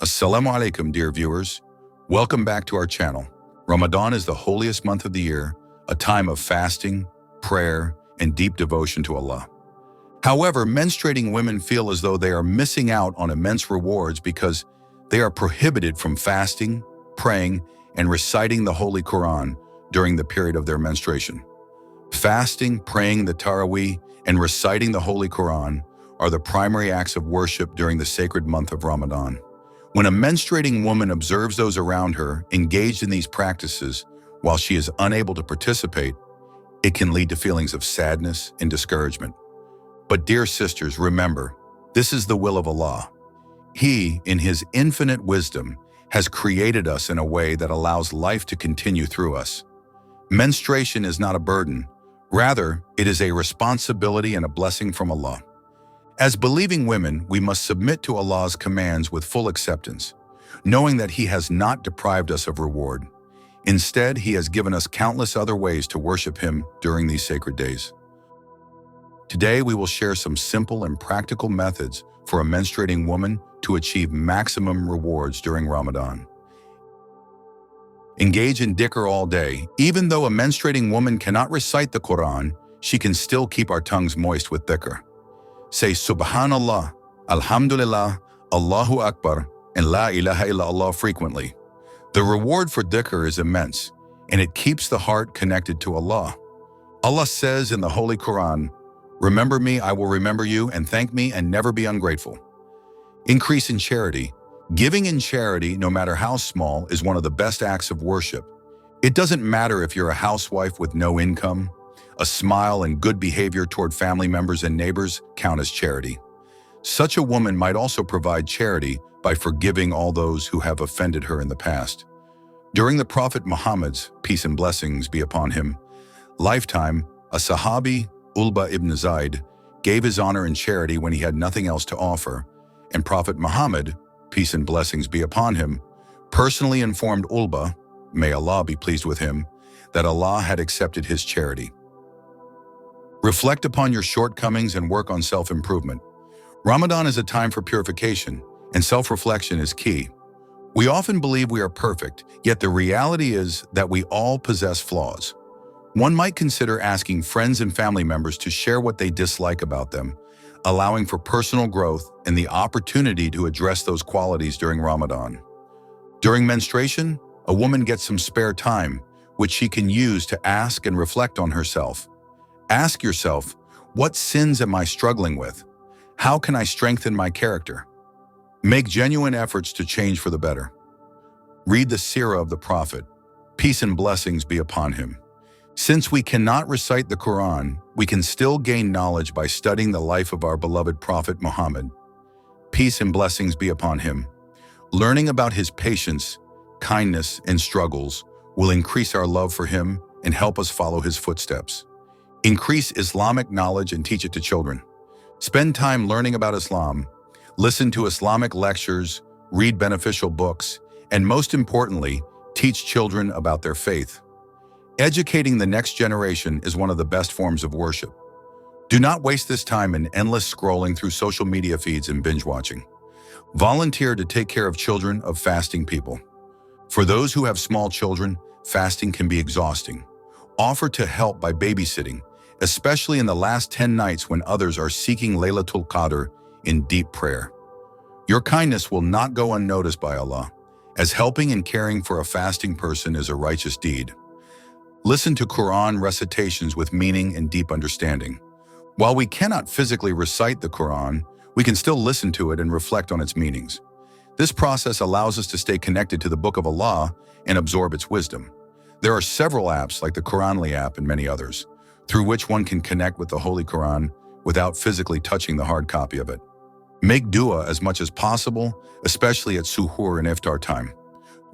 Assalamu alaikum, dear viewers. Welcome back to our channel. Ramadan is the holiest month of the year, a time of fasting, prayer, and deep devotion to Allah. However, menstruating women feel as though they are missing out on immense rewards because they are prohibited from fasting, praying, and reciting the Holy Quran during the period of their menstruation. Fasting, praying the Taraweeh, and reciting the Holy Quran are the primary acts of worship during the sacred month of Ramadan. When a menstruating woman observes those around her engaged in these practices while she is unable to participate, it can lead to feelings of sadness and discouragement. But dear sisters, remember, this is the will of Allah. He, in His infinite wisdom, has created us in a way that allows life to continue through us. Menstruation is not a burden. Rather, it is a responsibility and a blessing from Allah. As believing women, we must submit to Allah's commands with full acceptance, knowing that He has not deprived us of reward. Instead, He has given us countless other ways to worship Him during these sacred days. Today, we will share some simple and practical methods for a menstruating woman to achieve maximum rewards during Ramadan. Engage in Dhikr all day. Even though a menstruating woman cannot recite the Quran, she can still keep our tongues moist with Dhikr. Say SubhanAllah, Alhamdulillah, Allahu Akbar, and La ilaha illallah frequently. The reward for Dhikr is immense, and it keeps the heart connected to Allah. Allah says in the Holy Quran, "Remember me, I will remember you, and thank me and never be ungrateful." Increase in charity. Giving in charity, no matter how small, is one of the best acts of worship. It doesn't matter if you're a housewife with no income. A smile and good behavior toward family members and neighbors count as charity. Such a woman might also provide charity by forgiving all those who have offended her in the past. During the Prophet Muhammad's, peace and blessings be upon him, lifetime, a Sahabi, Ulba ibn Zayd, gave his honor in charity when he had nothing else to offer, and Prophet Muhammad, peace and blessings be upon him, personally informed Ulba, may Allah be pleased with him, that Allah had accepted his charity. Reflect upon your shortcomings and work on self-improvement. Ramadan is a time for purification, and self-reflection is key. We often believe we are perfect, yet the reality is that we all possess flaws. One might consider asking friends and family members to share what they dislike about them, allowing for personal growth and the opportunity to address those qualities during Ramadan. During menstruation, a woman gets some spare time, which she can use to ask and reflect on herself. Ask yourself, what sins am I struggling with? How can I strengthen my character? Make genuine efforts to change for the better. Read the Seerah of the Prophet. Peace and blessings be upon him. Since we cannot recite the Quran, we can still gain knowledge by studying the life of our beloved Prophet Muhammad. Peace and blessings be upon him. Learning about his patience, kindness, and struggles will increase our love for him and help us follow his footsteps. Increase Islamic knowledge and teach it to children. Spend time learning about Islam, listen to Islamic lectures, read beneficial books, and most importantly, teach children about their faith. Educating the next generation is one of the best forms of worship. Do not waste this time in endless scrolling through social media feeds and binge watching. Volunteer to take care of children of fasting people. For those who have small children, fasting can be exhausting. Offer to help by babysitting, especially in the last 10 nights when others are seeking Laylatul Qadr in deep prayer. Your kindness will not go unnoticed by Allah, as helping and caring for a fasting person is a righteous deed. Listen to Quran recitations with meaning and deep understanding. While we cannot physically recite the Quran, we can still listen to it and reflect on its meanings. This process allows us to stay connected to the Book of Allah and absorb its wisdom. There are several apps like the Quranly app and many others, through which one can connect with the Holy Quran without physically touching the hard copy of it. Make dua as much as possible, especially at suhoor and iftar time.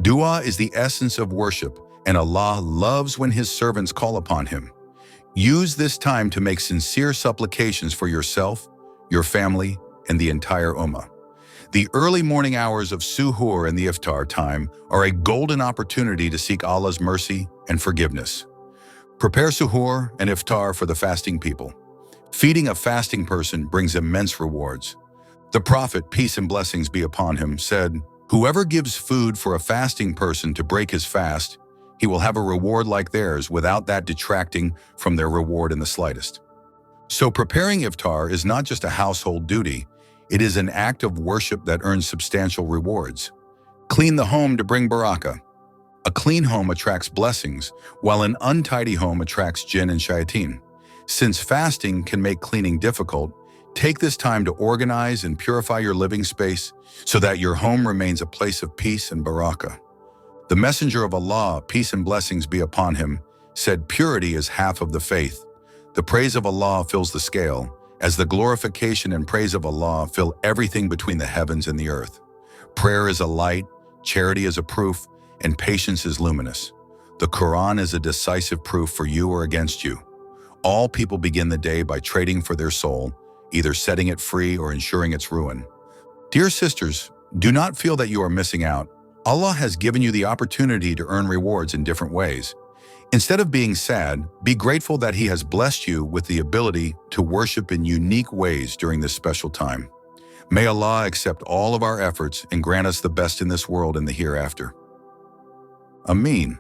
Dua is the essence of worship, and Allah loves when His servants call upon Him. Use this time to make sincere supplications for yourself, your family, and the entire ummah. The early morning hours of suhoor and the iftar time are a golden opportunity to seek Allah's mercy and forgiveness. Prepare suhoor and iftar for the fasting people. Feeding a fasting person brings immense rewards. The Prophet, peace and blessings be upon him, said, Whoever gives food for a fasting person to break his fast, he will have a reward like theirs without that detracting from their reward in the slightest. So preparing iftar is not just a household duty, it is an act of worship that earns substantial rewards. Clean the home to bring barakah. A clean home attracts blessings, while an untidy home attracts jinn and shayateen. Since fasting can make cleaning difficult, take this time to organize and purify your living space so that your home remains a place of peace and barakah. The Messenger of Allah, peace and blessings be upon him, said purity is half of the faith. The praise of Allah fills the scale, as the glorification and praise of Allah fill everything between the heavens and the earth. Prayer is a light, charity is a proof, and patience is luminous. The Quran is a decisive proof for you or against you. All people begin the day by trading for their soul, either setting it free or ensuring its ruin. Dear sisters, do not feel that you are missing out. Allah has given you the opportunity to earn rewards in different ways. Instead of being sad, be grateful that He has blessed you with the ability to worship in unique ways during this special time. May Allah accept all of our efforts and grant us the best in this world and the hereafter. Ameen.